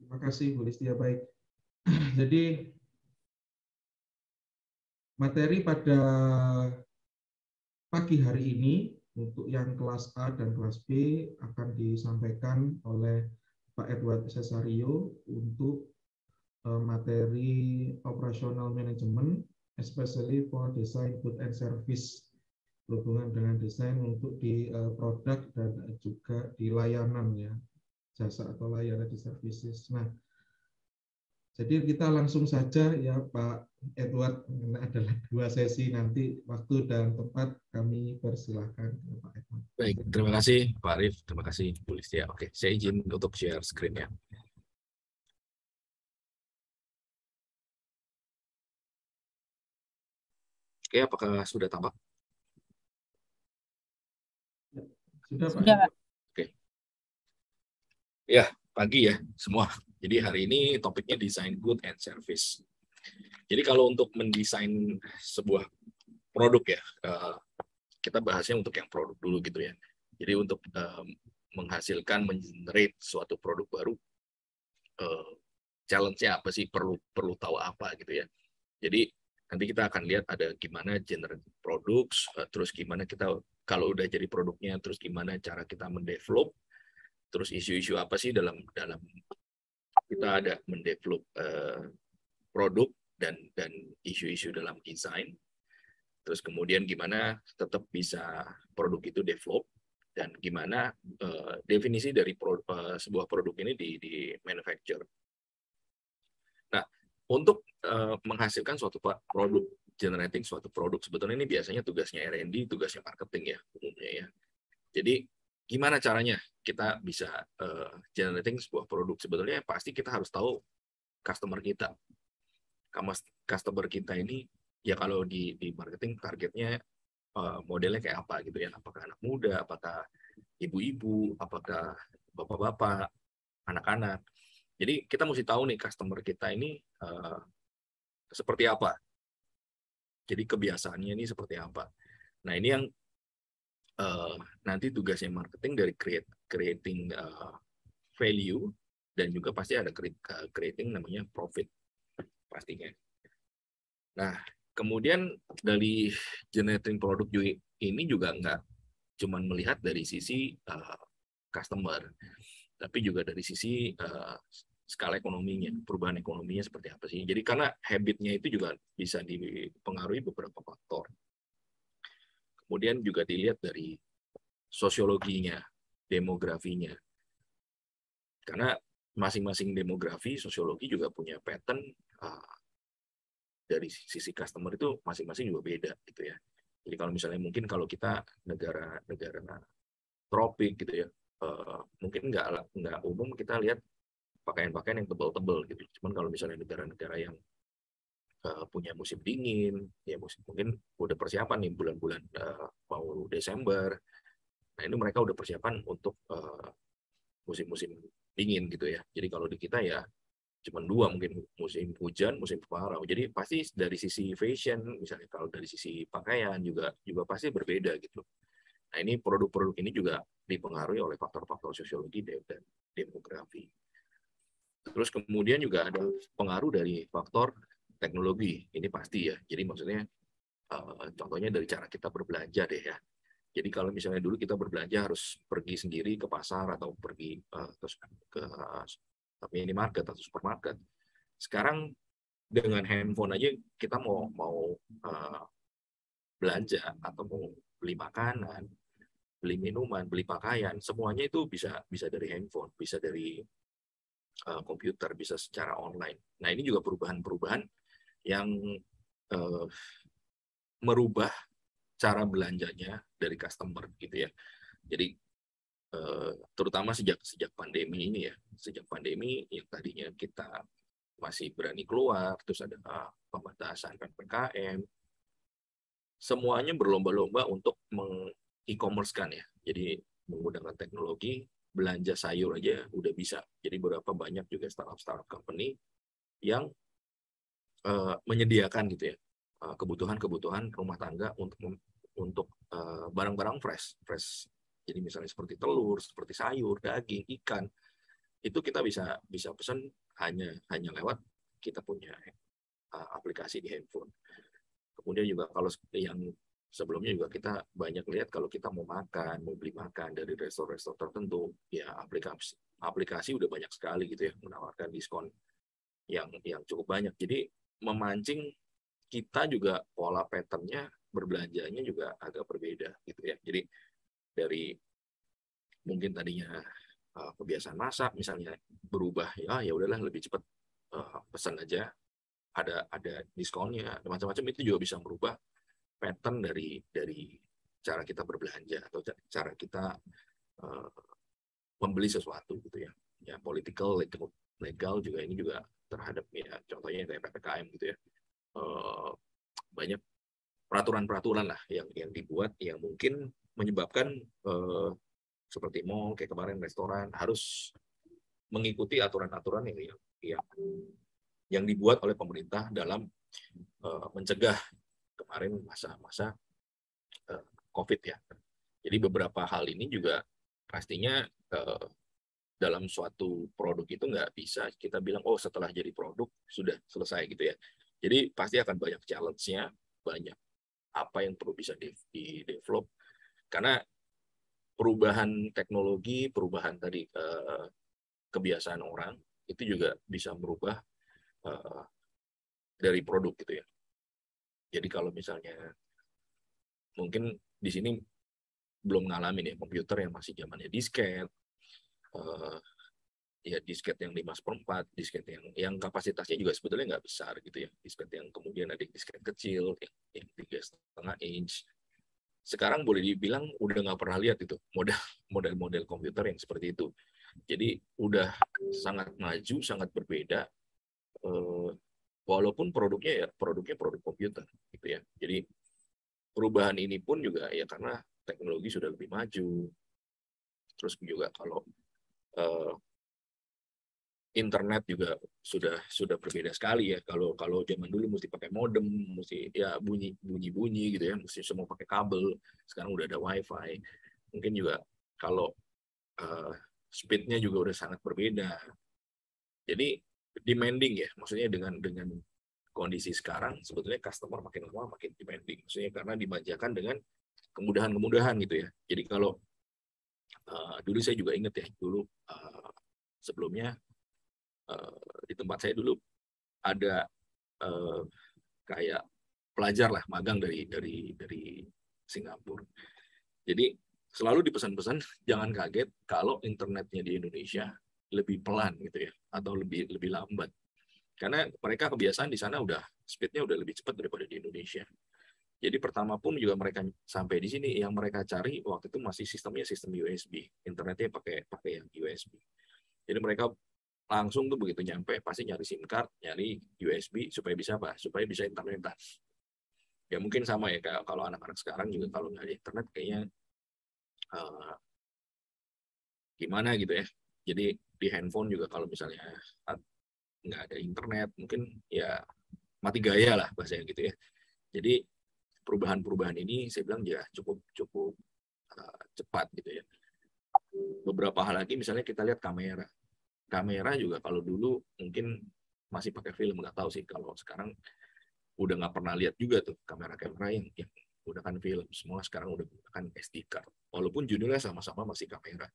Terima kasih Bu Listia. Baik. Jadi materi pada pagi hari ini untuk yang kelas A dan kelas B akan disampaikan oleh Pak Edward Cesario untuk materi operational management, especially for design good and service, berhubungan dengan desain untuk di produk dan juga di layanan ya, jasa atau layanan di services. Nah, jadi kita langsung saja ya Pak Edward, ini adalah 2 sesi nanti, waktu dan tempat kami persilahkan ke Pak Edward. Baik, terima kasih Pak Arif, terima kasih Bu Listia. Oke, saya izin untuk share screen ya. Oke, apakah sudah tampak? Sudah Pak. Sudah, Pak. Oke. Ya, pagi ya semua. Jadi hari ini topiknya design good and service. Jadi kalau untuk mendesain sebuah produk ya, kita bahasnya untuk yang produk dulu gitu ya. Jadi untuk menghasilkan, mengenerate suatu produk baru, challenge-nya apa sih, perlu tahu apa gitu ya. Jadi nanti kita akan lihat ada gimana generate produk, terus gimana kita kalau udah jadi produknya, terus gimana cara kita mendevelop, terus isu-isu apa sih dalam kita ada mendevelop produk dan isu-isu dalam desain. Terus kemudian gimana tetap bisa produk itu develop, dan gimana definisi dari sebuah produk ini di manufacture. Nah, untuk menghasilkan suatu produk, generating suatu produk, sebetulnya ini biasanya tugasnya R&D, tugasnya marketing ya umumnya ya. Jadi gimana caranya kita bisa generating sebuah produk? Sebetulnya pasti kita harus tahu customer kita. Customer kita ini ya kalau di marketing targetnya modelnya kayak apa gitu ya, apakah anak muda, apakah ibu-ibu, apakah bapak-bapak, anak-anak. Jadi kita mesti tahu nih customer kita ini seperti apa. Jadi kebiasaannya ini seperti apa. Nah ini yang nanti tugasnya marketing dari creating value, dan juga pasti ada creating namanya profit pastinya. Nah, kemudian dari generating produk ini juga nggak cuma melihat dari sisi customer, tapi juga dari sisi skala ekonominya, perubahan ekonominya seperti apa sih. Jadi karena habitnya itu juga bisa dipengaruhi beberapa faktor. Kemudian juga dilihat dari sosiologinya, demografinya. Karena masing-masing demografi, sosiologi juga punya pattern dari sisi customer itu masing-masing juga beda gitu ya. Jadi kalau misalnya mungkin kalau kita negara tropik gitu ya, mungkin nggak umum kita lihat pakaian-pakaian yang tebal-tebal gitu. Cuman kalau misalnya negara-negara yang punya musim dingin, ya mungkin udah persiapan nih bulan-bulan mau Desember. Nah ini mereka udah persiapan untuk musim-musim dingin gitu ya. Jadi kalau di kita ya cuma 2 mungkin, musim hujan, musim kemarau. Jadi pasti dari sisi fashion, misalnya kalau dari sisi pakaian juga pasti berbeda gitu. Nah ini produk-produk ini juga dipengaruhi oleh faktor-faktor sosiologi dan demografi. Terus kemudian juga ada pengaruh dari faktor teknologi, ini pasti ya. Jadi maksudnya contohnya dari cara kita berbelanja deh ya. Jadi kalau misalnya dulu kita berbelanja harus pergi sendiri ke pasar atau pergi ke minimarket atau supermarket. Sekarang dengan handphone aja kita mau belanja atau mau beli makanan, beli minuman, beli pakaian, semuanya itu bisa dari handphone, bisa dari komputer, bisa secara online. Nah ini juga perubahan-perubahan yang merubah cara belanjanya dari customer gitu ya. Jadi terutama sejak pandemi ini ya, sejak pandemi yang tadinya kita masih berani keluar, terus ada pembatasan PPKM, semuanya berlomba-lomba untuk meng-e-commerce-kan ya. Jadi menggunakan teknologi, belanja sayur aja udah bisa. Jadi berapa banyak juga startup company yang menyediakan gitu ya kebutuhan rumah tangga untuk barang-barang fresh. Jadi misalnya seperti telur, seperti sayur, daging, ikan. itu kita bisa pesan hanya lewat kita punya aplikasi di handphone. Kemudian juga kalau yang sebelumnya juga kita banyak lihat kalau kita mau beli makan dari restoran tertentu, ya aplikasi udah banyak sekali gitu ya menawarkan diskon yang cukup banyak. Jadi memancing kita juga pola pattern-nya berbelanjanya juga agak berbeda gitu ya. Jadi dari mungkin tadinya kebiasaan masak misalnya berubah, ya udahlah lebih cepat pesan aja, ada diskonnya, macam-macam. Itu juga bisa merubah pattern dari cara kita berbelanja atau cara kita membeli sesuatu gitu ya. Ya political, legal juga ini juga terhadap ya contohnya kayak PPKM gitu ya. Banyak peraturan-peraturan lah yang dibuat yang mungkin menyebabkan seperti mall kayak kemarin restoran harus mengikuti aturan-aturan yang dibuat oleh pemerintah dalam mencegah kemarin masa-masa COVID ya. Jadi beberapa hal ini juga pastinya dalam suatu produk itu nggak bisa kita bilang oh setelah jadi produk sudah selesai gitu ya. Jadi pasti akan banyak challenge-nya, banyak apa yang perlu bisa di-develop karena perubahan teknologi, perubahan tadi kebiasaan orang itu juga bisa merubah dari produk gitu ya. Jadi kalau misalnya mungkin di sini belum ngalamin ya komputer yang masih zamannya disket, ya disket yang 5/4, disket yang kapasitasnya juga sebetulnya nggak besar gitu ya, disket yang kemudian ada disket kecil yang 3,5 inch. Sekarang boleh dibilang udah nggak pernah lihat itu model-model komputer yang seperti itu. Jadi udah sangat maju, sangat berbeda, walaupun produknya produk komputer gitu ya. Jadi perubahan ini pun juga ya karena teknologi sudah lebih maju. Terus juga kalau internet juga sudah berbeda sekali ya. Kalau zaman dulu mesti pakai modem, mesti ya bunyi gitu ya, mesti semua pakai kabel. Sekarang udah ada WiFi. Mungkin juga kalau speednya juga udah sangat berbeda. Jadi demanding ya, maksudnya dengan kondisi sekarang sebetulnya customer makin lama makin demanding. Maksudnya karena dimanjakan dengan kemudahan-kemudahan gitu ya. Jadi kalau dulu saya juga ingat ya, dulu sebelumnya di tempat saya dulu ada kayak pelajar lah magang dari Singapura. Jadi selalu dipesan-pesan jangan kaget kalau internetnya di Indonesia lebih pelan gitu ya atau lebih lambat. Karena mereka kebiasaan di sana udah speednya udah lebih cepat daripada di Indonesia. Jadi pertama pun juga mereka sampai di sini yang mereka cari waktu itu masih sistem USB, internetnya pakai yang USB. Jadi mereka langsung tuh begitu nyampe pasti nyari SIM card, nyari USB supaya bisa apa? Supaya bisa internetan. Ya mungkin sama ya kayak kalau anak-anak sekarang juga kalau nggak ada internet kayaknya gimana gitu ya. Jadi di handphone juga kalau misalnya nggak ada internet mungkin ya mati gaya lah bahasanya gitu ya. Jadi perubahan ini saya bilang ya cukup cepat gitu ya. Beberapa hal lagi misalnya kita lihat kamera juga kalau dulu mungkin masih pakai film, nggak tahu sih kalau sekarang udah nggak pernah lihat juga tuh kamera yang menggunakan film, semua sekarang udah menggunakan SD card walaupun judulnya sama-sama masih kamera.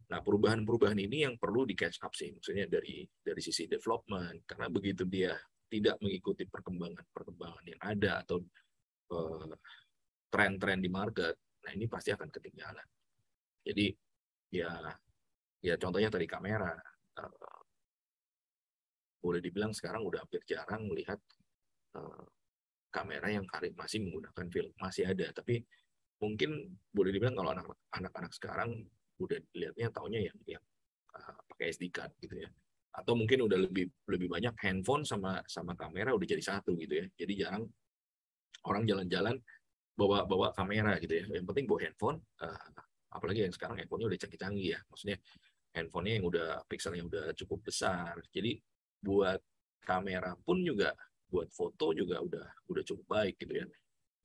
Nah perubahan ini yang perlu di catch up sih, maksudnya dari sisi development, karena begitu dia tidak mengikuti perkembangan yang ada atau tren-tren di market, nah ini pasti akan ketinggalan. Jadi ya contohnya tadi kamera, boleh dibilang sekarang udah hampir jarang melihat kamera yang masih menggunakan film, masih ada, tapi mungkin boleh dibilang kalau anak-anak sekarang udah lihatnya taunya yang pakai SD card gitu ya, atau mungkin udah lebih banyak handphone sama kamera udah jadi satu gitu ya. Jadi jarang orang jalan-jalan bawa kamera gitu ya, yang penting bawa handphone, apalagi yang sekarang handphonenya udah canggih-canggih ya, maksudnya handphonenya yang udah pixelnya udah cukup besar, jadi buat kamera pun juga buat foto juga udah cukup baik gitu ya,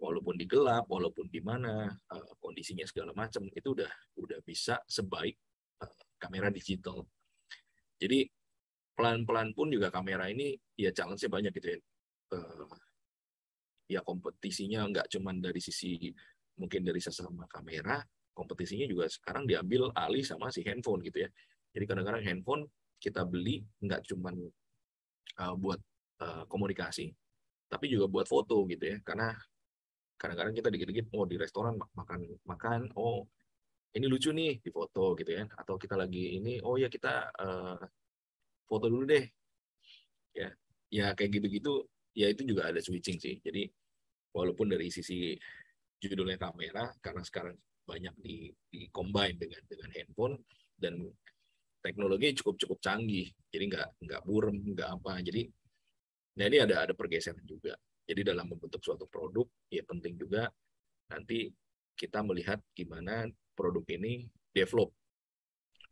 walaupun di gelap, walaupun di mana kondisinya segala macam itu udah bisa sebaik kamera digital. Jadi pelan-pelan pun juga kamera ini ya challenge-nya banyak gitu ya. Ya kompetisinya nggak cuma dari sisi mungkin dari sesama kamera, kompetisinya juga sekarang diambil alih sama si handphone gitu ya. Jadi kadang-kadang handphone kita beli nggak cuma buat komunikasi, tapi juga buat foto gitu ya. Karena kadang-kadang kita dikit-dikit di restoran makan, oh ini lucu nih di foto gitu ya. Atau kita lagi ini, oh ya kita foto dulu deh. Ya kayak gitu-gitu, ya itu juga ada switching sih. Jadi walaupun dari sisi judulnya kamera, karena sekarang banyak di combine dengan handphone dan teknologi cukup canggih, jadi nggak burem, nggak apa. Jadi nah ini ada pergeseran juga. Jadi dalam membentuk suatu produk ya penting juga nanti kita melihat gimana produk ini develop,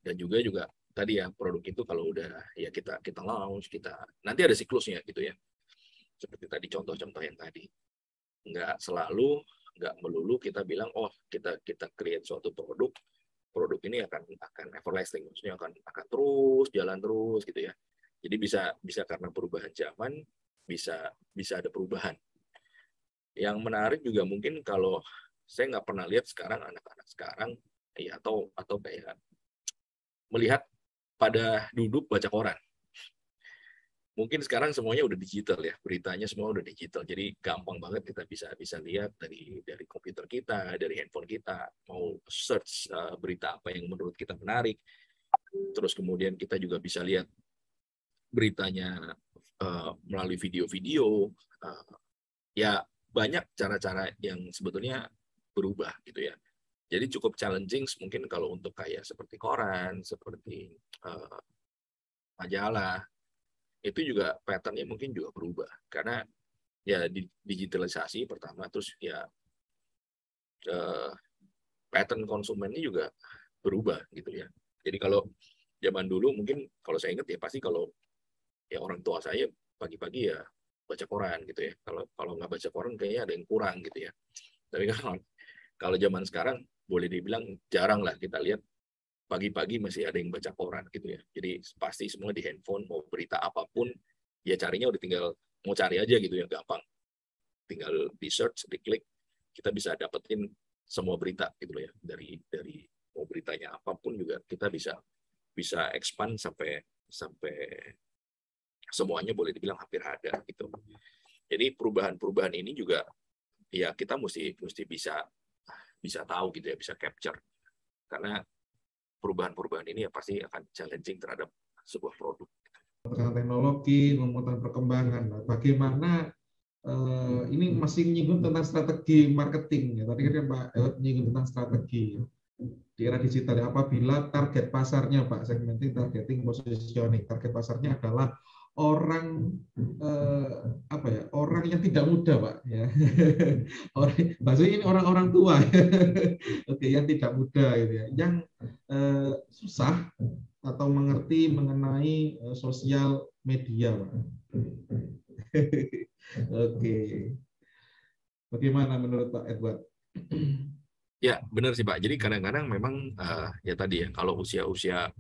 dan juga tadi ya produk itu kalau udah ya kita launch, kita nanti ada siklusnya gitu ya, seperti tadi contoh-contoh yang tadi. Nggak melulu kita bilang oh kita create suatu produk ini akan everlasting, maksudnya akan terus jalan terus gitu ya. Jadi bisa karena perubahan zaman bisa ada perubahan. Yang menarik juga mungkin kalau saya nggak pernah lihat sekarang anak-anak sekarang ya atau kayak melihat pada duduk baca koran. Mungkin sekarang semuanya udah digital ya, beritanya semua udah digital, jadi gampang banget kita bisa lihat dari komputer kita, dari handphone kita, mau search berita apa yang menurut kita menarik, terus kemudian kita juga bisa lihat beritanya melalui video-video, ya banyak cara-cara yang sebetulnya berubah gitu ya. Jadi cukup challenging mungkin kalau untuk kayak seperti koran, seperti majalah, itu juga pattern-nya mungkin juga berubah karena ya digitalisasi pertama, terus ya pattern konsumennya juga berubah gitu ya. Jadi kalau zaman dulu mungkin kalau saya ingat ya pasti kalau ya orang tua saya pagi-pagi ya baca koran gitu ya. Kalau nggak baca koran kayaknya ada yang kurang gitu ya. Tapi kalau zaman sekarang boleh dibilang jarang lah kita lihat pagi-pagi masih ada yang baca koran gitu ya. Jadi pasti semua di handphone, mau berita apapun, ya carinya udah tinggal, mau cari aja gitu ya, gampang. Tinggal di search, di klik, kita bisa dapetin semua berita gitu ya. Dari mau beritanya apapun juga kita bisa expand sampai semuanya boleh dibilang hampir ada gitu. Jadi perubahan-perubahan ini juga ya kita mesti bisa tahu gitu ya, bisa capture. Karena perubahan-perubahan ini ya pasti akan challenging terhadap sebuah produk. Tentang teknologi, tentang perkembangan. Nah, bagaimana ini masih menyinggung tentang strategi marketing ya. Tadi kan Pak menyinggung tentang strategi di era digital. Apabila target pasarnya Pak, segmenting, targeting, positioning, target pasarnya adalah orang orang yang tidak muda Pak ya. Maksudnya ini orang-orang tua oke, yang tidak muda gitu ya, yang susah atau mengerti mengenai sosial media Pak. Oke, bagaimana menurut Pak Edward? Ya benar sih Pak. Jadi kadang-kadang memang ya tadi ya kalau usia-usia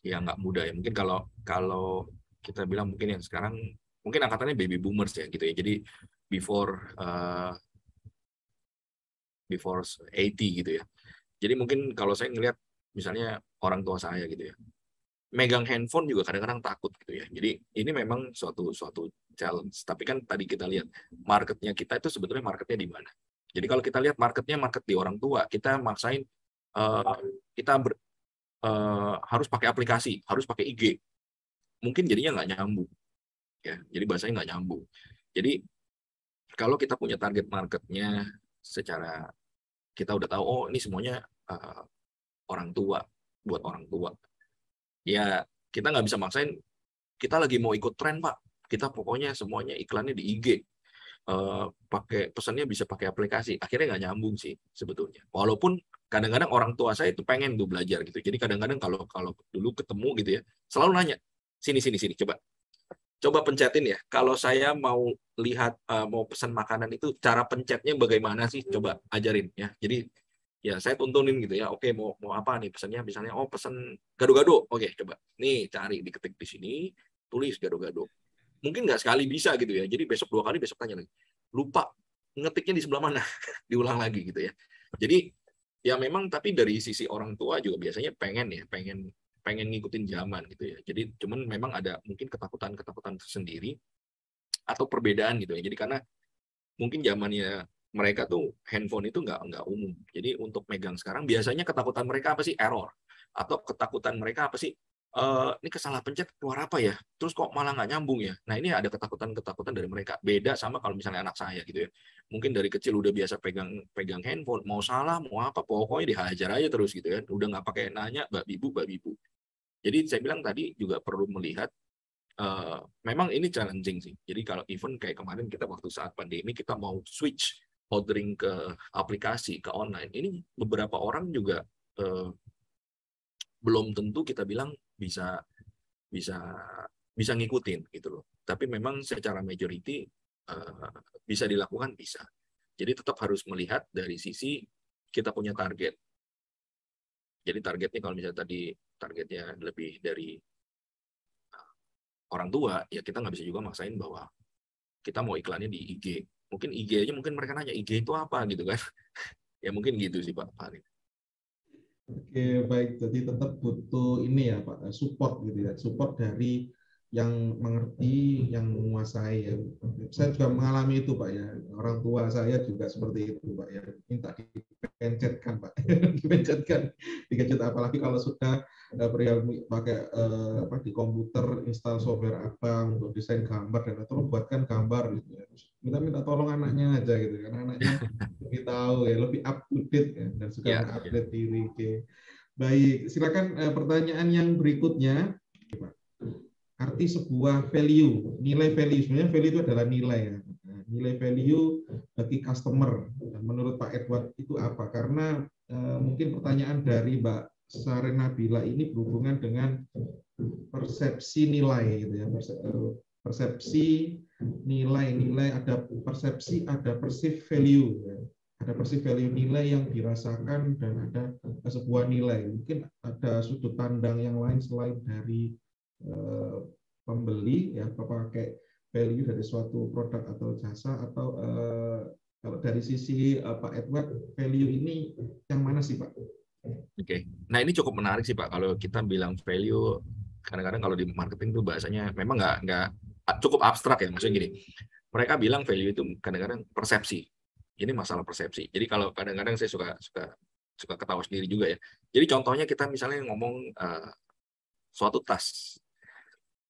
yang nggak muda ya, mungkin kalau kita bilang mungkin yang sekarang mungkin angkatannya baby boomers ya gitu ya. Jadi before 80 gitu ya. Jadi mungkin kalau saya ngelihat misalnya orang tua saya gitu ya, megang handphone juga kadang-kadang takut gitu ya. Jadi ini memang suatu challenge. Tapi kan tadi kita lihat marketnya kita itu sebetulnya marketnya di mana. Jadi kalau kita lihat marketnya market di orang tua, kita maksain kita harus pakai aplikasi, harus pakai IG. Mungkin jadinya nggak nyambung. Ya, jadi bahasanya nggak nyambung. Jadi kalau kita punya target marketnya secara kita udah tahu, oh ini semuanya orang tua, buat orang tua. Ya kita nggak bisa maksain, kita lagi mau ikut tren Pak, kita pokoknya semuanya iklannya di IG, pakai pesannya bisa pakai aplikasi, akhirnya nggak nyambung sih sebetulnya. Walaupun kadang-kadang orang tua saya itu pengen tuh belajar gitu, jadi kadang-kadang kalau dulu ketemu gitu ya, selalu nanya, sini coba pencetin ya, kalau saya mau lihat mau pesan makanan itu cara pencetnya bagaimana sih, coba ajarin ya. Jadi ya saya tuntunin gitu ya. Oke, mau apa nih pesannya? Misalnya pesen gado-gado. Oke, coba nih cari diketik di sini, tulis gado-gado. Mungkin nggak sekali bisa gitu ya. Jadi besok 2 kali, besok tanya lagi. Lupa ngetiknya di sebelah mana. Diulang lagi gitu ya. Jadi ya memang, tapi dari sisi orang tua juga biasanya pengen ngikutin zaman gitu ya. Jadi cuman memang ada mungkin ketakutan tersendiri atau perbedaan gitu ya. Jadi karena mungkin zamannya mereka tuh handphone itu nggak umum. Jadi untuk megang sekarang biasanya ketakutan mereka apa sih? Error. Atau ketakutan mereka apa sih? Ini kesalah pencet keluar apa ya? Terus kok malah nggak nyambung ya? Nah ini ada ketakutan dari mereka. Beda sama kalau misalnya anak saya gitu ya. Mungkin dari kecil udah biasa pegang handphone. Mau salah, mau apa, pokoknya dihajar aja terus gitu ya. Udah nggak pakai nanya, Mbak Bibu. Jadi saya bilang tadi juga perlu melihat, memang ini challenging sih. Jadi kalau event kayak kemarin kita waktu saat pandemi kita mau switch ordering ke aplikasi, ke online, ini beberapa orang juga belum tentu kita bilang bisa bisa bisa ngikutin gitu loh. Tapi memang secara majority bisa dilakukan, bisa. Jadi tetap harus melihat dari sisi kita punya target. Jadi targetnya kalau misalnya tadi targetnya lebih dari orang tua, ya kita nggak bisa juga maksain bahwa kita mau iklannya di IG. Mungkin IG aja, mungkin mereka nanya IG itu apa gitu kan. Ya mungkin gitu sih Pak Farid. Oke, baik. Jadi tetap butuh ini ya Pak, support gitu ya, support dari yang mengerti, yang menguasai ya. Saya juga mengalami itu Pak ya. Orang tua saya juga seperti itu Pak ya. Minta dipencetkan Pak, dipencetkan, digadget, apalagi kalau sudah perihal pakai di komputer install software apa untuk desain gambar dan tolong buatkan gambar gitu ya. Minta tolong anaknya aja gitu karena anaknya lebih tahu ya, lebih up to date ya, dan suka Ya, mengupdate diri. Baik, silakan pertanyaan yang berikutnya. Arti sebuah value, nilai value, sebenarnya value itu adalah nilai ya. Nilai value bagi customer. Dan menurut Pak Edward itu apa? Karena mungkin pertanyaan dari Mbak Sarena Bila ini berhubungan dengan persepsi nilai gitu ya. Persepsi nilai, ada persepsi, ada perceived value ya. Ada perceived value nilai yang dirasakan dan ada sebuah nilai. Mungkin ada sudut pandang yang lain selain dari pembeli ya, pakai value dari suatu produk atau jasa, atau kalau dari sisi Pak Edward, value ini yang mana sih Pak? Oke. Nah ini cukup menarik sih Pak. Kalau kita bilang value, kadang-kadang kalau di marketing tuh bahasanya memang nggak cukup abstrak ya. Maksudnya gini, mereka bilang value itu kadang-kadang persepsi. Ini masalah persepsi. Jadi kalau kadang-kadang saya suka ketawa sendiri juga ya. Jadi contohnya kita misalnya ngomong suatu tas.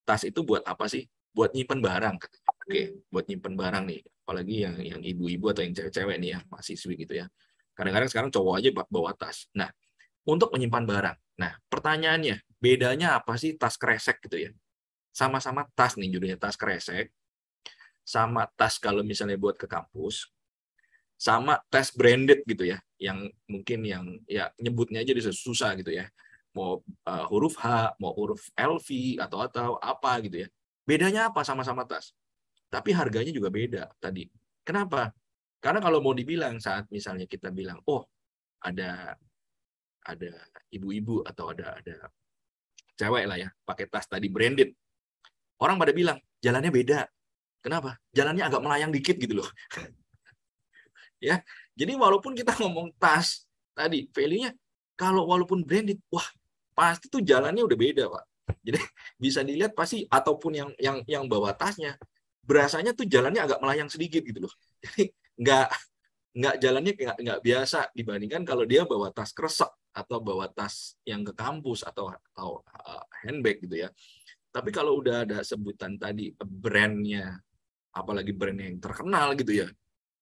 Tas itu buat apa sih? Buat nyimpen barang. Oke, buat nyimpen barang nih. Apalagi yang ibu-ibu atau yang cewek-cewek nih ya, mahasiswi gitu ya. Kadang-kadang sekarang cowok aja bawa tas. Nah, untuk menyimpan barang. Nah, pertanyaannya, bedanya apa sih tas kresek gitu ya? Sama-sama tas nih, judulnya tas kresek, sama tas kalau misalnya buat ke kampus, sama tas branded gitu ya, yang mungkin yang ya nyebutnya aja susah gitu ya. Mau huruf H, mau huruf LV atau apa gitu ya. Bedanya apa sama-sama tas? Tapi harganya juga beda tadi. Kenapa? Karena kalau mau dibilang saat misalnya kita bilang, oh ada ibu-ibu atau ada cewek lah ya pakai tas tadi branded, orang pada bilang jalannya beda. Kenapa? Jalannya agak melayang dikit gitu loh. Ya, jadi walaupun kita ngomong tas tadi value-nya, kalau walaupun branded, wah pasti tuh jalannya udah beda Pak. Jadi bisa dilihat pasti, ataupun yang bawa tasnya berasanya tuh jalannya agak melayang sedikit gitu loh. Jadi nggak jalannya nggak biasa dibandingkan kalau dia bawa tas kresek atau bawa tas yang ke kampus atau handbag gitu ya. Tapi kalau udah ada sebutan tadi brandnya, apalagi brand yang terkenal gitu ya,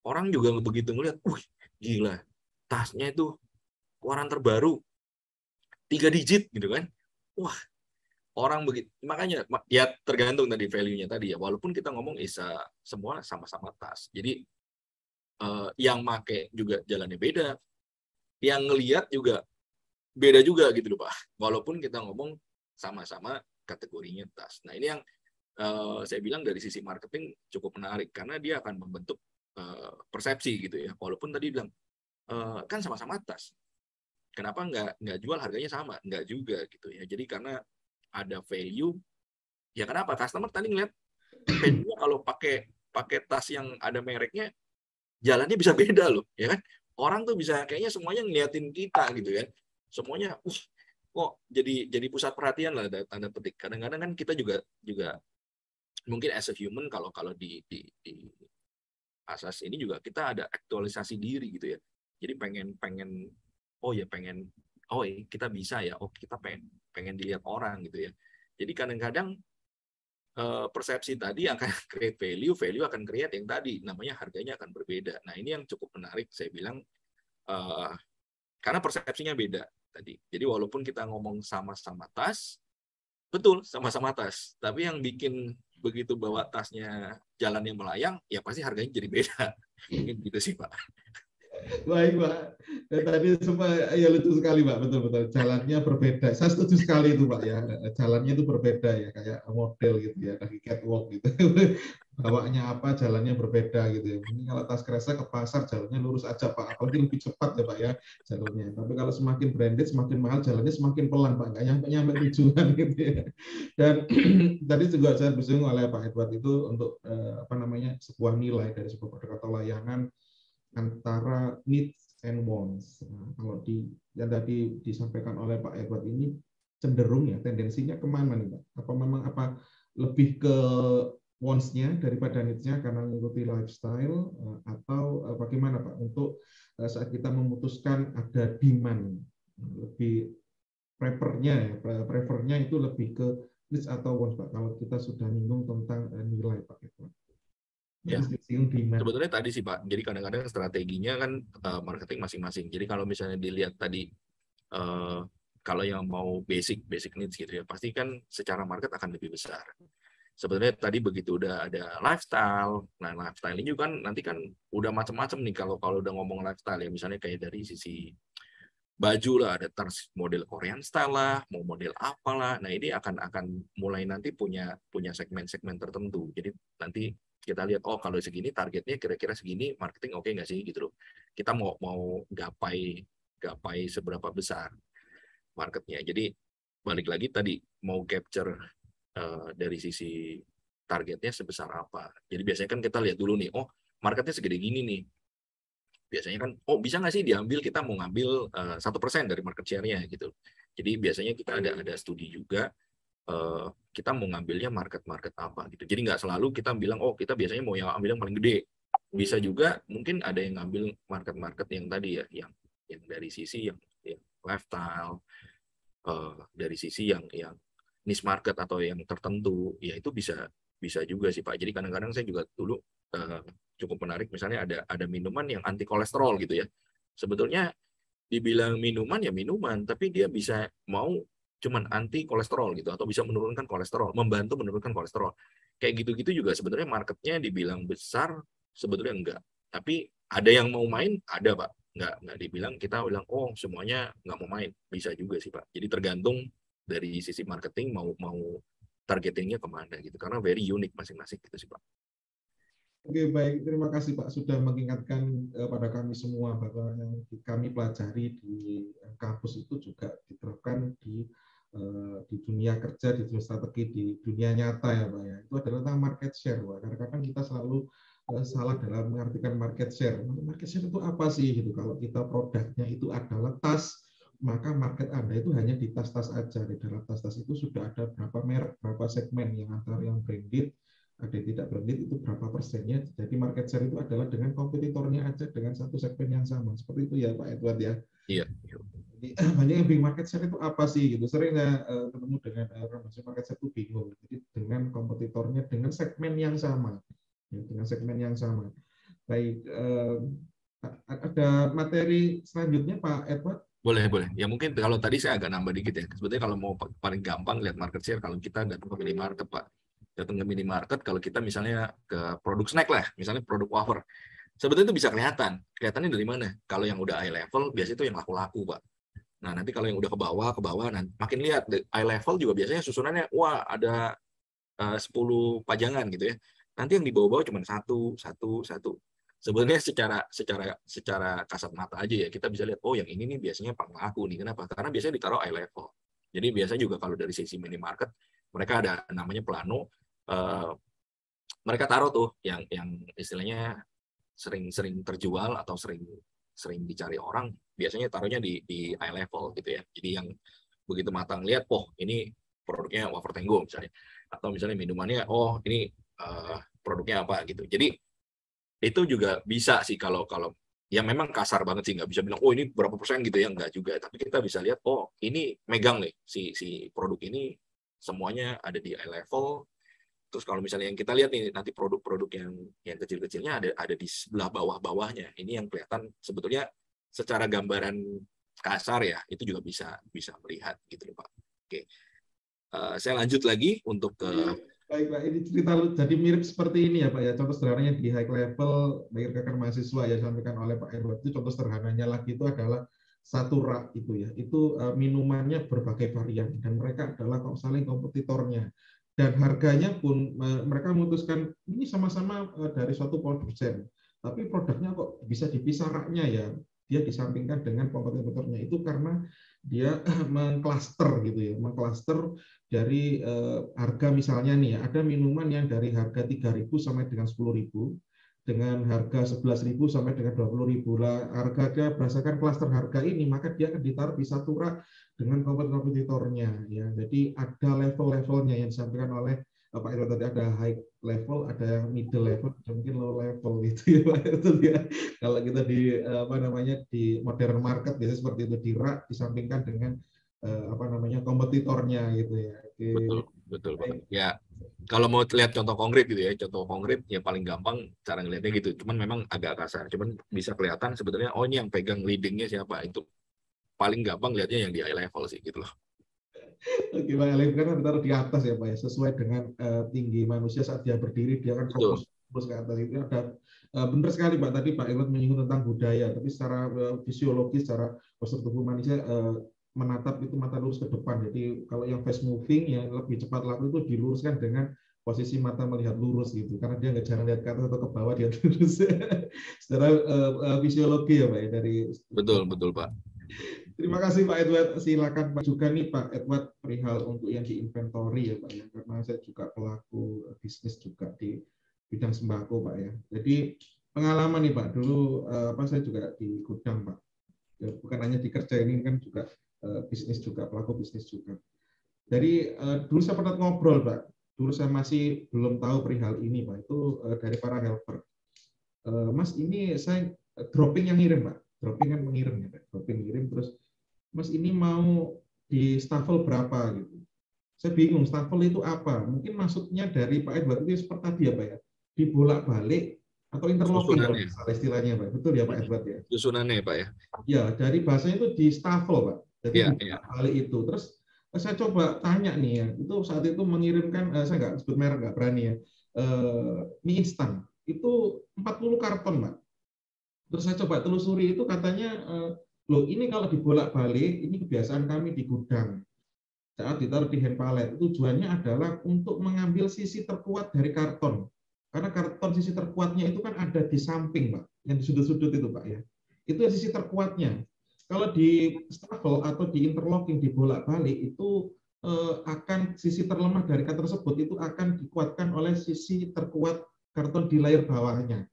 orang juga begitu ngeliat, gila, tasnya itu keluaran terbaru 3 digit gitu kan. Wah, orang begitu. Makanya ya tergantung tadi value-nya tadi ya. Walaupun kita ngomong semua sama-sama tas. Jadi yang make juga jalannya beda, yang ngelihat juga beda juga gitu loh Pak. Walaupun kita ngomong sama-sama kategorinya tas. Nah ini yang saya bilang dari sisi marketing cukup menarik karena dia akan membentuk persepsi gitu ya. Walaupun tadi bilang kan sama-sama tas, kenapa nggak jual harganya sama? Nggak juga gitu ya. Jadi karena ada value, ya kenapa? Customer tadi ngeliat value kalau pakai tas yang ada mereknya, jalannya bisa beda loh, ya kan? Orang tuh bisa kayaknya semuanya ngeliatin kita gitu kan. Semuanya, kok jadi pusat perhatian lah, tanda petik. Kadang-kadang kan kita juga mungkin as a human kalau di asas ini juga kita ada aktualisasi diri gitu ya. Jadi pengen kita bisa ya, kita pengen dilihat orang gitu ya. Jadi kadang-kadang persepsi tadi akan create value akan create yang tadi namanya harganya akan berbeda. Nah, ini yang cukup menarik saya bilang, karena persepsinya beda tadi. Jadi walaupun kita ngomong sama-sama tas, betul sama-sama tas, tapi yang bikin begitu bawa tasnya jalannya melayang, ya pasti harganya jadi beda. Mungkin gitu sih, Pak. Baik, Pak. Tadi semua ya lucu sekali, Pak. Betul-betul. Jalannya berbeda. Saya setuju sekali itu, Pak, ya. Jalannya itu berbeda ya, kayak model gitu ya, lagi catwalk gitu. Bawanya apa, jalannya berbeda gitu ya. Mungkin kalau tas kresek ke pasar jalannya lurus aja, Pak. Apalagi lebih cepat ya, Pak ya, jalurnya. Tapi kalau semakin branded, semakin mahal, jalannya semakin pelan, Pak. Nggak nyampe tujuan gitu ya. Dan tadi juga saya disinggung oleh Pak Edward itu untuk sebuah nilai dari sebuah produk atau layanan antara needs and wants. Nah, kalau yang tadi disampaikan oleh Pak Edward ini cenderung ya tendensinya kemana nih Pak? Apa lebih ke wants-nya daripada needs-nya karena mengikuti lifestyle atau bagaimana Pak untuk saat kita memutuskan ada demand lebih prefernya itu lebih ke needs atau wants Pak kalau kita sudah menyinggung tentang nilai Pak Edward. Ya, sebetulnya tadi sih Pak, jadi kadang-kadang strateginya kan marketing masing-masing. Jadi kalau misalnya dilihat tadi, kalau yang mau basic needs gitu ya, pasti kan secara market akan lebih besar. Sebetulnya tadi begitu udah ada lifestyle, nah lifestyle ini juga kan nanti kan udah macam-macam nih kalau udah ngomong lifestyle ya, misalnya kayak dari sisi baju lah, ada model Korean style lah, mau model apalah. Nah ini akan mulai nanti punya segmen-segmen tertentu. Jadi nanti kita lihat, kalau segini targetnya kira-kira segini, marketing oke nggak sih gitu loh. Kita mau gapai seberapa besar marketnya. Jadi balik lagi tadi mau capture dari sisi targetnya sebesar apa. Jadi biasanya kan kita lihat dulu nih, marketnya segede gini nih. Biasanya kan, bisa nggak sih diambil, kita mau ngambil 1% dari market share-nya gitu. Jadi biasanya kita ada studi juga, kita mau ngambilnya market apa gitu. Jadi nggak selalu kita bilang, kita biasanya mau yang ambil yang paling gede. Bisa juga mungkin ada yang ngambil market yang tadi ya, yang dari sisi yang lifestyle, dari sisi yang niche market atau yang tertentu, ya itu bisa juga sih Pak. Jadi kadang-kadang saya juga dulu cukup menarik, misalnya ada minuman yang anti kolesterol gitu ya. Sebetulnya dibilang minuman ya minuman, tapi dia bisa mau cuman anti kolesterol gitu, atau bisa menurunkan kolesterol, membantu menurunkan kolesterol. Kayak gitu-gitu juga sebetulnya marketnya dibilang besar, sebetulnya enggak. Tapi ada yang mau main, ada Pak. Nggak dibilang, kita bilang, semuanya nggak mau main. Bisa juga sih Pak. Jadi tergantung dari sisi marketing mau targetingnya kemana gitu. Karena very unik masing-masing gitu sih Pak. Oke, baik. Terima kasih Pak sudah mengingatkan pada kami semua bahwa yang kami pelajari di kampus itu juga diterapkan di dunia kerja, di dunia strategi, di dunia nyata ya Pak ya. Itu adalah tentang market share Pak. Kadang-kadang kita selalu salah dalam mengartikan market share. Market share itu apa sih gitu? Kalau kita produknya itu adalah tas, maka market Anda itu hanya di tas-tas aja. Di dalam tas-tas itu sudah ada berapa merek, berapa segmen yang antara yang branded, ada yang tidak branded itu berapa persennya. Jadi market share itu adalah dengan kompetitornya aja dengan satu segmen yang sama. Seperti itu ya Pak Edward ya. Iya. Jadi banyak yang bingung market share itu apa sih gitu. Sering ketemu dengan orang market share itu bingung. Jadi dengan kompetitornya dengan segmen yang sama. Ya, dengan segmen yang sama. Baik, ada materi selanjutnya Pak Edward? Boleh. Ya mungkin kalau tadi saya agak nambah dikit ya. Sebetulnya kalau mau paling gampang lihat market share, kalau kita datang ke minimarket Pak. Datang ke minimarket, kalau kita misalnya ke produk snack lah, misalnya produk wafer. Sebetulnya itu bisa kelihatan. Kelihatannya dari mana? Kalau yang udah high level, biasanya itu yang laku-laku Pak. Nah nanti kalau yang udah ke bawah, nanti makin lihat. High level juga biasanya susunannya, ada 10 pajangan gitu ya. Nanti yang di bawah-bawah cuma satu. sebenarnya secara kasat mata aja ya kita bisa lihat, oh yang ini nih biasanya panglaku nih. Kenapa? Karena biasanya ditaruh eye level. Jadi biasanya juga kalau dari sisi minimarket mereka ada namanya plano, mereka taruh tuh yang istilahnya sering terjual atau sering dicari orang, biasanya taruhnya di eye level gitu ya. Jadi yang begitu mata ngeliat, oh ini produknya wafer Tenggo misalnya, atau misalnya minumannya, oh ini produknya apa gitu. Jadi itu juga bisa sih kalau ya memang kasar banget sih, nggak bisa bilang oh ini berapa persen gitu ya, nggak juga. Tapi kita bisa lihat, oh ini megang nih si produk ini semuanya ada di eye level. Terus kalau misalnya yang kita lihat nih nanti produk-produk yang kecil-kecilnya ada di sebelah bawah-bawahnya. Ini yang kelihatan sebetulnya secara gambaran kasar ya, itu juga bisa melihat gitu loh Pak. Oke. Saya lanjut lagi untuk ke Baik Pak, ini cerita jadi mirip seperti ini ya Pak ya. Contoh sederhananya di high level bagi rekan mahasiswa ya disampaikan oleh Pak Edward, itu contoh sederhananya lagi itu adalah satu rak itu ya. Itu minumannya berbagai varian dan mereka adalah saling kompetitornya. Dan harganya pun mereka memutuskan ini sama-sama dari suatu produsen, tapi produknya kok bisa dipisah raknya ya. Dia disampingkan dengan kompetitornya itu karena dia mengklaster gitu ya, mengklaster dari harga misalnya nih ya, ada minuman yang dari harga 3.000 sampai dengan 10.000, dengan harga 11.000 sampai dengan 20.000 lah. Harga berdasarkan klaster harga ini, maka dia akan ditaruh di satu rak dengan kompetitornya. Ya, jadi ada level-levelnya yang disampaikan oleh Pak Irwan tadi, ada high level, ada yang middle level, mungkin low level gitu ya Pak. Itu dia. Kalau kita di apa namanya di modern market biasanya seperti itu, di rak disampingkan dengan apa namanya kompetitornya gitu ya. Oke. betul Pak. Ya kalau mau lihat contoh konkret gitu ya, contoh konkret ya paling gampang cara ngelihatnya gitu. Cuman memang agak kasar, cuman bisa kelihatan sebetulnya oh ini yang pegang leadingnya siapa, itu paling gampang lihatnya yang di eye level sih gitu loh. Oke, Pak Alif kan ditaruh di atas ya Pak ya, sesuai dengan tinggi manusia saat dia berdiri, dia akan Betul. fokus ke atas. Itu ada benar sekali Pak, tadi Pak Irwan menyinggung tentang budaya, tapi secara fisiologis, secara postur tubuh manusia menatap itu mata lurus ke depan. Jadi kalau yang fast moving yang lebih cepat laku itu diluruskan dengan posisi mata melihat lurus gitu, karena dia nggak jarang lihat ke atas atau ke bawah, dia lurus. Secara fisiologi ya Pak ya, dari Betul Pak. Terima kasih Pak Edward. Silakan Pak juga nih Pak Edward perihal untuk yang di inventory ya Pak ya, karena saya juga pelaku bisnis juga di bidang sembako Pak ya. Jadi pengalaman nih Pak, dulu saya juga di gudang Pak. Ya, bukan hanya di kerja ini kan juga bisnis juga, pelaku bisnis juga. Jadi dulu saya pernah ngobrol Pak. Dulu saya masih belum tahu perihal ini Pak. Itu dari para helper. Mas ini saya dropping yang ngirim Pak. Dropping kan mengirim ya Pak. Dropping ngirim terus Mas ini mau di staffel berapa gitu. Saya bingung staffel itu apa. Mungkin maksudnya dari Pak Edward itu seperti tadi ya Pak ya. Dibolak-balik atau interlocking kalau misalnya istilahnya Pak. Betul ya Pak Edward ya? Susunannya Pak ya. Ya, dari bahasanya itu di staffel Pak. Jadi dibolak-balik itu. Terus saya coba tanya nih ya. Itu saat itu mengirimkan, saya nggak sebut merek, nggak berani ya. Mie instan. Itu 40 karton Pak. Terus saya coba telusuri itu katanya loh ini kalau dibolak-balik, ini kebiasaan kami di gudang. Saat ditaruh di hand pallet, tujuannya adalah untuk mengambil sisi terkuat dari karton. Karena karton sisi terkuatnya itu kan ada di samping, Pak. Yang di sudut-sudut itu, Pak ya. Itu sisi terkuatnya. Kalau di staffel atau di interlocking, dibolak-balik, itu akan sisi terlemah dari karton tersebut itu akan dikuatkan oleh sisi terkuat karton di layer bawahnya.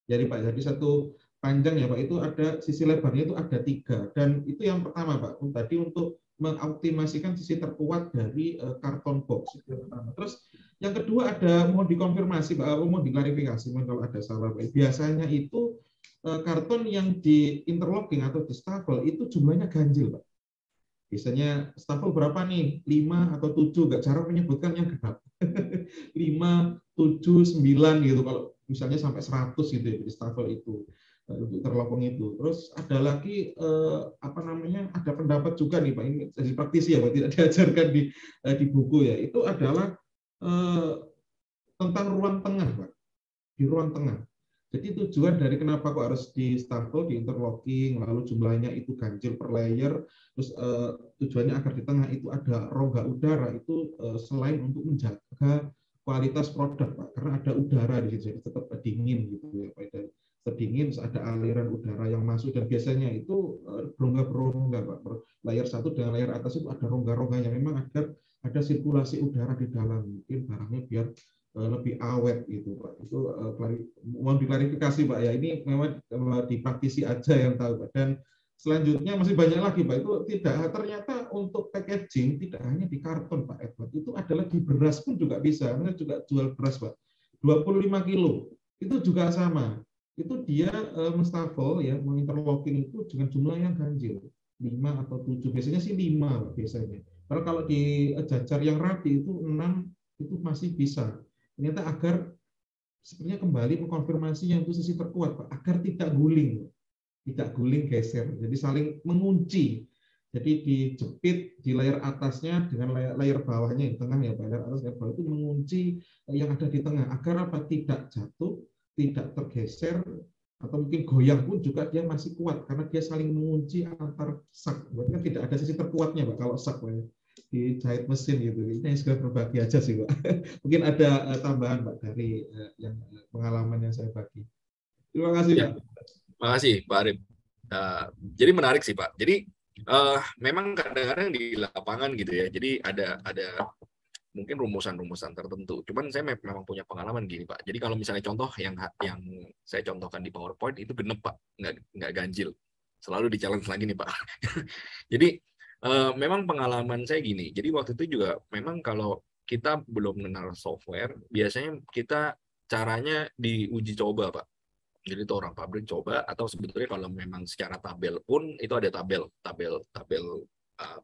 Jadi Pak, jadi satu panjang ya Pak, itu ada sisi lebarnya itu ada 3, dan itu yang pertama Pak, tadi untuk mengoptimasikan sisi terkuat dari karton box itu yang pertama. Terus yang kedua ada, mohon dikonfirmasi Pak, mohon diklarifikasi kalau ada salah Pak. Biasanya itu karton yang di interlocking atau di staffel itu jumlahnya ganjil Pak. Biasanya staffel berapa nih? 5 atau 7, nggak jarang menyebutkan yang genap. 5, 7, 9 gitu, kalau misalnya sampai 100 gitu ya di staffel itu untuk terlopong itu. Terus ada lagi apa namanya, ada pendapat juga nih Pak, ini jadi praktisi ya Pak, tidak diajarkan di buku ya, itu adalah tentang ruang tengah Pak, di ruang tengah. Jadi tujuan dari kenapa kok harus di staffel, di interlocking, lalu jumlahnya itu ganjil per layer, terus tujuannya agar di tengah itu ada rongga udara, itu selain untuk menjaga kualitas produk, Pak, karena ada udara di situ, tetap dingin gitu ya, Pak. Dingin, ada aliran udara yang masuk, dan biasanya itu berongga-berongga, Pak. Layer satu dengan layer atas itu ada rongga-rongga yang memang ada sirkulasi udara di dalam, mungkin barangnya biar lebih awet gitu, Pak. Itu mohon diklarifikasi, Pak ya. Ini memang di praktisi aja yang tahu, Pak. Dan selanjutnya masih banyak lagi, Pak. Itu ternyata untuk packaging tidak hanya di karton, Pak Edward. Itu adalah di beras pun juga bisa. Kita juga jual beras, Pak. 25 kilo. Itu juga sama. Itu dia menstafel ya, menginterlocking itu dengan jumlah yang ganjil. 5 atau 7. Biasanya sih 5, Pak, biasanya. Karena kalau di jajar yang rapi itu 6 itu masih bisa. Ternyata agar sebenarnya kembali mengkonfirmasi yang posisi terkuat, Pak, agar tidak guling geser, jadi saling mengunci. Jadi dijepit di layer atasnya dengan layer bawahnya di tengah ya, layer atas layer bawah itu mengunci yang ada di tengah agar apa, tidak jatuh, tidak tergeser, atau mungkin goyang pun juga dia masih kuat karena dia saling mengunci antar sak. Berarti kan tidak ada sisi terkuatnya, Pak, kalau sak, Pak, dijahit mesin gitu. Ini segera berbagi aja sih, Pak. Mungkin ada tambahan, Pak, dari yang pengalaman yang saya bagi. Terima kasih, Ya, Pak. terima kasih Pak Arif. Jadi menarik sih Pak. Jadi memang kadang-kadang di lapangan gitu ya. Jadi ada mungkin rumusan-rumusan tertentu. Cuman saya memang punya pengalaman gini Pak. Jadi kalau misalnya contoh yang saya contohkan di PowerPoint itu genep Pak, nggak ganjil. Selalu di challenge lagi nih Pak. Jadi memang pengalaman saya gini. Jadi waktu itu juga memang kalau kita belum mengenal software, biasanya kita caranya diuji coba Pak. Jadi itu orang pabrik coba, atau sebetulnya kalau memang secara tabel pun itu ada tabel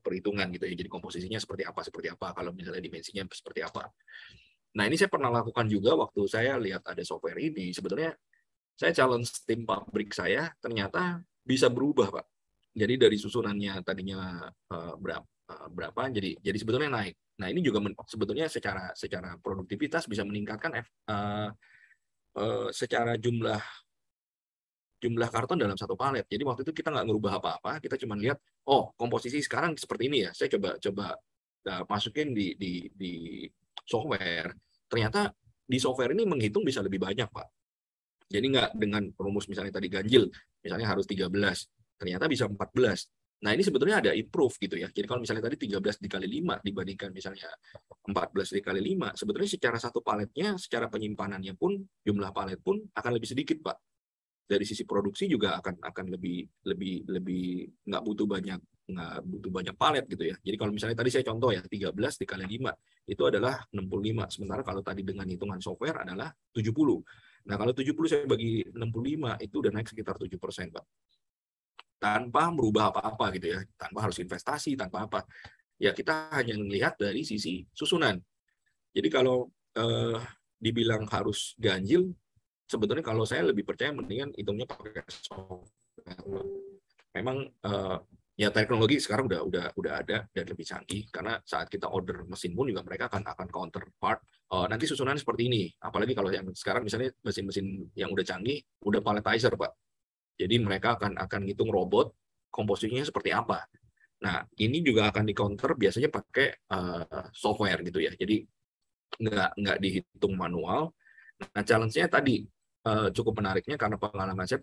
perhitungan gitu ya. Jadi komposisinya seperti apa, kalau misalnya dimensinya seperti apa. Nah ini saya pernah lakukan juga waktu saya lihat ada software ini. Sebetulnya saya challenge tim pabrik saya, ternyata bisa berubah Pak. Jadi dari susunannya tadinya berapa, jadi sebetulnya naik. Nah ini juga sebetulnya secara produktivitas bisa meningkatkan secara jumlah karton dalam satu palet. Jadi waktu itu kita nggak ngerubah apa-apa, kita cuma lihat, oh komposisi sekarang seperti ini ya. Saya coba masukin di software. Ternyata di software ini menghitung bisa lebih banyak Pak. Jadi nggak dengan rumus misalnya tadi ganjil, misalnya harus 13, ternyata bisa 14. Nah ini sebetulnya ada improve gitu ya. Jadi kalau misalnya tadi 13 dikali 5 dibandingkan misalnya 14 dikali 5, sebetulnya secara satu paletnya, secara penyimpanannya pun, jumlah palet pun akan lebih sedikit Pak. Dari sisi produksi juga akan lebih nggak butuh banyak palet gitu ya. Jadi kalau misalnya tadi saya contoh ya 13 dikali 5 itu adalah 65. Sementara kalau tadi dengan hitungan software adalah 70. Nah kalau 70 saya bagi 65 itu udah naik sekitar 7% Pak. Tanpa merubah apa-apa gitu ya. Tanpa harus investasi, tanpa apa. Ya kita hanya melihat dari sisi susunan. Jadi kalau dibilang harus ganjil, sebetulnya kalau saya lebih percaya mendingan hitungnya pakai software. Memang ya teknologi sekarang udah ada dan lebih canggih, karena saat kita order mesin pun juga mereka akan counterpart nanti susunan seperti ini. Apalagi kalau yang sekarang misalnya mesin-mesin yang udah canggih udah palletizer Pak. Jadi mereka akan ngitung robot komposisinya seperti apa. Nah ini juga akan di counter biasanya pakai software gitu ya. Jadi nggak dihitung manual. Nah challenge-nya tadi cukup menariknya karena pengalaman saya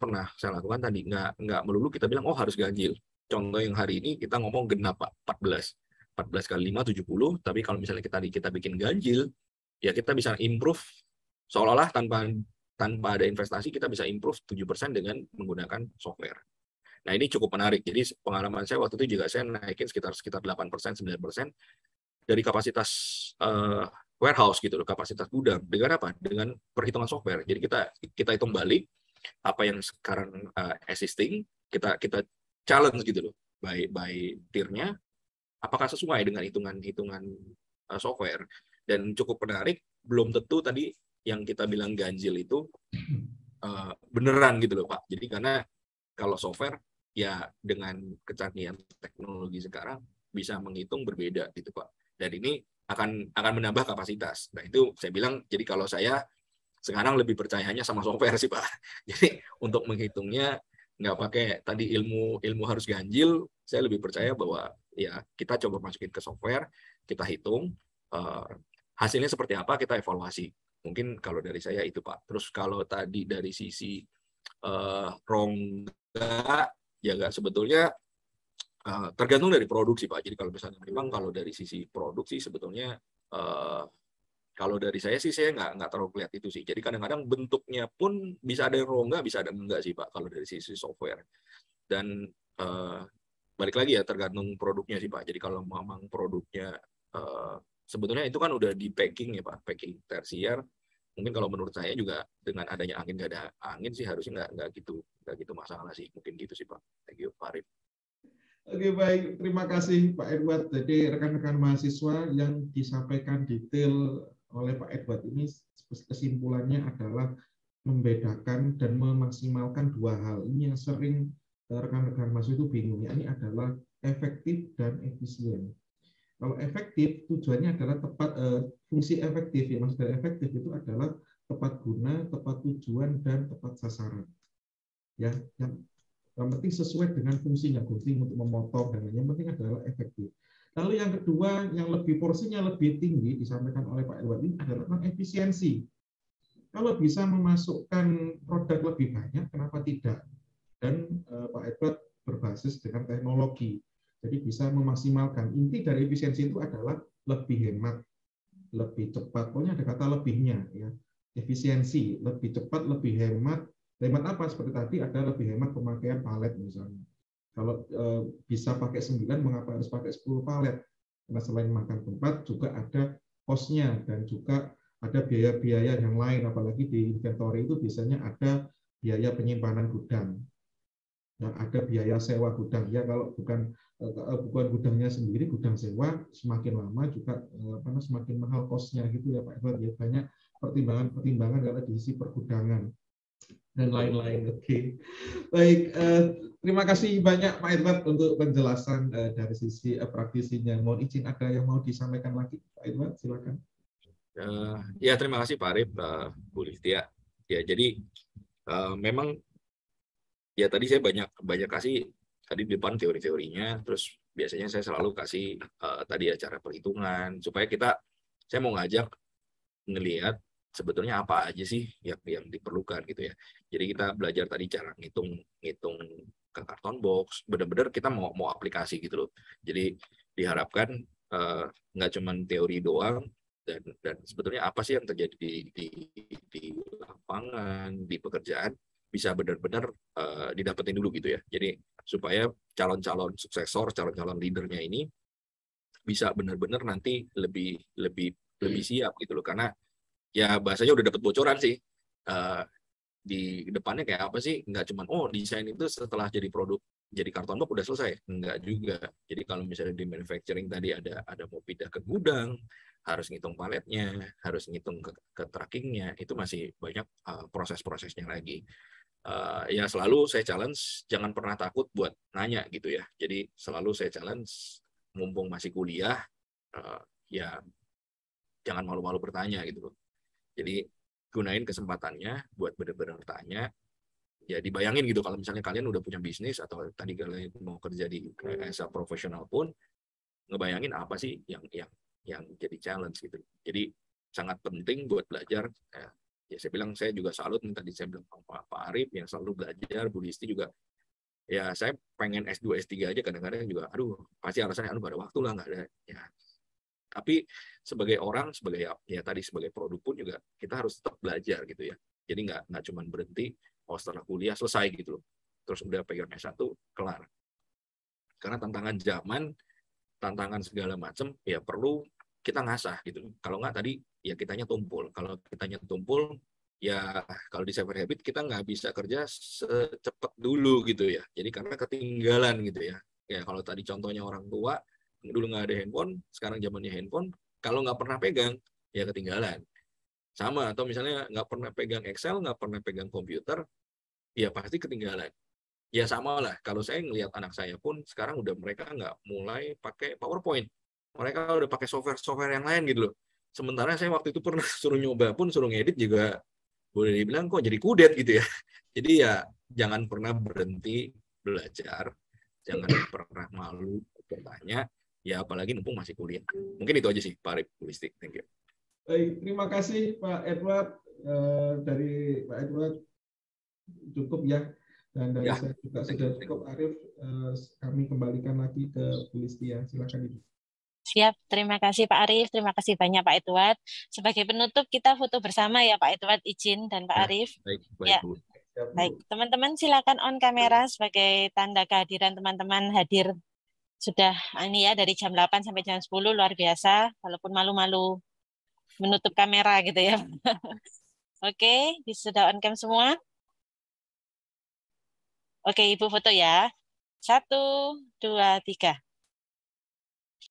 lakukan tadi, nggak melulu kita bilang oh harus ganjil. Contoh yang hari ini kita ngomong genap Pak, 14 kali 5 70, tapi kalau misalnya kita bikin ganjil ya kita bisa improve seolah-olah tanpa ada investasi kita bisa improve 7% dengan menggunakan software. Nah ini cukup menarik. Jadi pengalaman saya waktu itu juga saya naikin sekitar 8% 9% dari kapasitas warehouse gitu loh, kapasitas gudang. Dengan apa? Dengan perhitungan software. Jadi kita hitung balik apa yang sekarang existing, kita challenge gitu loh by tier-nya, apakah sesuai dengan hitungan software. Dan cukup menarik, belum tentu tadi yang kita bilang ganjil itu beneran gitu loh Pak. Jadi karena kalau software ya dengan kecanggihan teknologi sekarang bisa menghitung berbeda gitu Pak. Dan ini akan menambah kapasitas. Nah itu saya bilang, jadi kalau saya sekarang lebih percayanya sama software sih Pak. Jadi untuk menghitungnya nggak pakai tadi ilmu harus ganjil, saya lebih percaya bahwa ya kita coba masukin ke software, kita hitung hasilnya seperti apa kita evaluasi. Mungkin kalau dari saya itu Pak. Terus kalau tadi dari sisi rongga, ya nggak, sebetulnya tergantung dari produksi Pak. Jadi kalau misalnya memang kalau dari sisi produksi sebetulnya kalau dari saya sih saya nggak terlalu lihat itu sih. Jadi kadang-kadang bentuknya pun bisa ada yang rongga, bisa ada enggak sih Pak kalau dari sisi software. Dan balik lagi ya tergantung produknya sih Pak. Jadi kalau memang produknya sebetulnya itu kan udah di packing ya Pak, packing tersier. Mungkin kalau menurut saya juga dengan adanya angin, nggak ada angin sih harusnya nggak gitu masalah sih. Mungkin gitu sih Pak. Thank you Pak Arif. Oke, baik. Terima kasih Pak Edward. Jadi rekan-rekan mahasiswa yang disampaikan detail oleh Pak Edward ini kesimpulannya adalah membedakan dan memaksimalkan dua hal. Ini yang sering rekan-rekan mahasiswa itu bingung. Ini adalah efektif dan efisien. Kalau efektif tujuannya adalah tepat, fungsi efektif ya, maksud dari efektif itu adalah tepat guna, tepat tujuan, dan tepat sasaran. Ya, yang penting sesuai dengan fungsinya, gunting untuk memotong dan yang penting adalah efektif. Lalu yang kedua, yang lebih porsinya lebih tinggi disampaikan oleh Pak Edward ini adalah tentang efisiensi. Kalau bisa memasukkan produk lebih banyak, kenapa tidak? Dan Pak Edward berbasis dengan teknologi, jadi bisa memaksimalkan. Inti dari efisiensi itu adalah lebih hemat, lebih cepat. Pokoknya ada kata lebihnya, ya. Efisiensi, lebih cepat, lebih hemat. Hemat apa? Seperti tadi ada lebih hemat pemakaian palet misalnya. Kalau bisa pakai 9, mengapa harus pakai 10 palet? Karena selain makan tempat juga ada cost-nya dan juga ada biaya-biaya yang lain. Apalagi di inventory itu biasanya ada biaya penyimpanan gudang. Yang ada biaya sewa gudang. Ya kalau bukan gudangnya sendiri, gudang sewa semakin lama juga semakin mahal cost-nya gitu ya Pak Edward. Ya, banyak pertimbangan kalau di sisi pergudangan dan lain-lain. Oke, baik. Terima kasih banyak Pak Edward untuk penjelasan dari sisi praktisinya. Mohon izin ada yang mau disampaikan lagi, Pak Edward, silakan. Ya terima kasih Pak Arif, Bu Listia. Ya jadi memang ya tadi saya banyak kasih tadi di depan teori-teorinya, terus biasanya saya selalu kasih tadi ya cara perhitungan supaya saya mau ngajak ngelihat sebetulnya apa aja sih yang diperlukan gitu ya. Jadi kita belajar tadi cara ngitung ke karton box, benar-benar kita mau aplikasi gitu loh. Jadi diharapkan nggak cuma teori doang, dan sebetulnya apa sih yang terjadi di lapangan, di pekerjaan bisa benar-benar didapetin dulu gitu ya. Jadi supaya calon-calon suksesor, calon-calon leadernya ini bisa benar-benar nanti lebih siap gitu loh. Karena ya bahasanya udah dapet bocoran sih. Di depannya kayak apa sih? Nggak cuma desain itu setelah jadi produk, jadi karton box udah selesai. Nggak juga. Jadi kalau misalnya di manufacturing tadi ada mau pindah ke gudang, harus ngitung paletnya, harus ngitung ke trackingnya, itu masih banyak proses-prosesnya lagi. Ya selalu saya challenge, jangan pernah takut buat nanya gitu ya. Jadi selalu saya challenge, mumpung masih kuliah, ya jangan malu-malu bertanya gitu loh. Jadi gunain kesempatannya buat benar-benar tanya. Ya dibayangin gitu kalau misalnya kalian udah punya bisnis atau tadi kalian mau kerja di as a profesional pun, ngebayangin apa sih yang jadi challenge gitu. Jadi sangat penting buat belajar. Ya saya bilang saya juga salut nih, tadi saya bilang Pak Arif yang selalu belajar, Bu Listi juga. Ya saya pengen S2 S3 aja kadang-kadang juga aduh pasti alasannya gak ada waktu lah, nggak ada ya. Tapi sebagai orang, sebagai ya tadi sebagai produk pun juga kita harus tetap belajar gitu ya. Jadi nggak cuma berhenti setelah kuliah selesai gitu loh. Terus udah pegang S1 kelar. Karena tantangan zaman, tantangan segala macam ya perlu kita ngasah gitu. Kalau nggak tadi ya kitanya tumpul. Kalau kitanya tumpul ya kalau di Seven Habit kita nggak bisa kerja secepat dulu gitu ya. Jadi karena ketinggalan gitu ya. Ya kalau tadi contohnya orang tua dulu nggak ada handphone, sekarang zamannya handphone, kalau nggak pernah pegang ya ketinggalan. Sama, atau misalnya nggak pernah pegang Excel, nggak pernah pegang komputer, ya pasti ketinggalan. Ya sama lah, kalau saya ngelihat anak saya pun sekarang udah mereka nggak mulai pakai PowerPoint. Mereka udah pakai software yang lain gitu loh. Sementara saya waktu itu pernah suruh nyoba pun, suruh ngedit juga boleh dibilang kok jadi kudet gitu ya. Jadi ya jangan pernah berhenti belajar, jangan pernah malu bertanya, ya apalagi mumpung masih kuliah. Mungkin itu aja sih Pak Arif, Listi. Thank you. Baik, terima kasih Pak Edward. Dari Pak Edward cukup ya, dan dari Ya, saya juga thank sudah you. cukup. Arif, kami kembalikan lagi ke Bu Listia. Silakan Ibu. Siap, terima kasih Pak Arif, terima kasih banyak Pak Edward. Sebagai penutup kita foto bersama ya Pak Edward, izin dan Pak Ya, Arif. baik, Ya, Bu. Siap, Bu. baik. Teman-teman silakan on kamera sebagai tanda kehadiran teman-teman hadir sudah ini ya dari jam 8 sampai jam 10 luar biasa, walaupun malu-malu menutup kamera gitu ya. Oke, sudah on cam semua? Oke, Ibu foto ya. 1, 2, 3.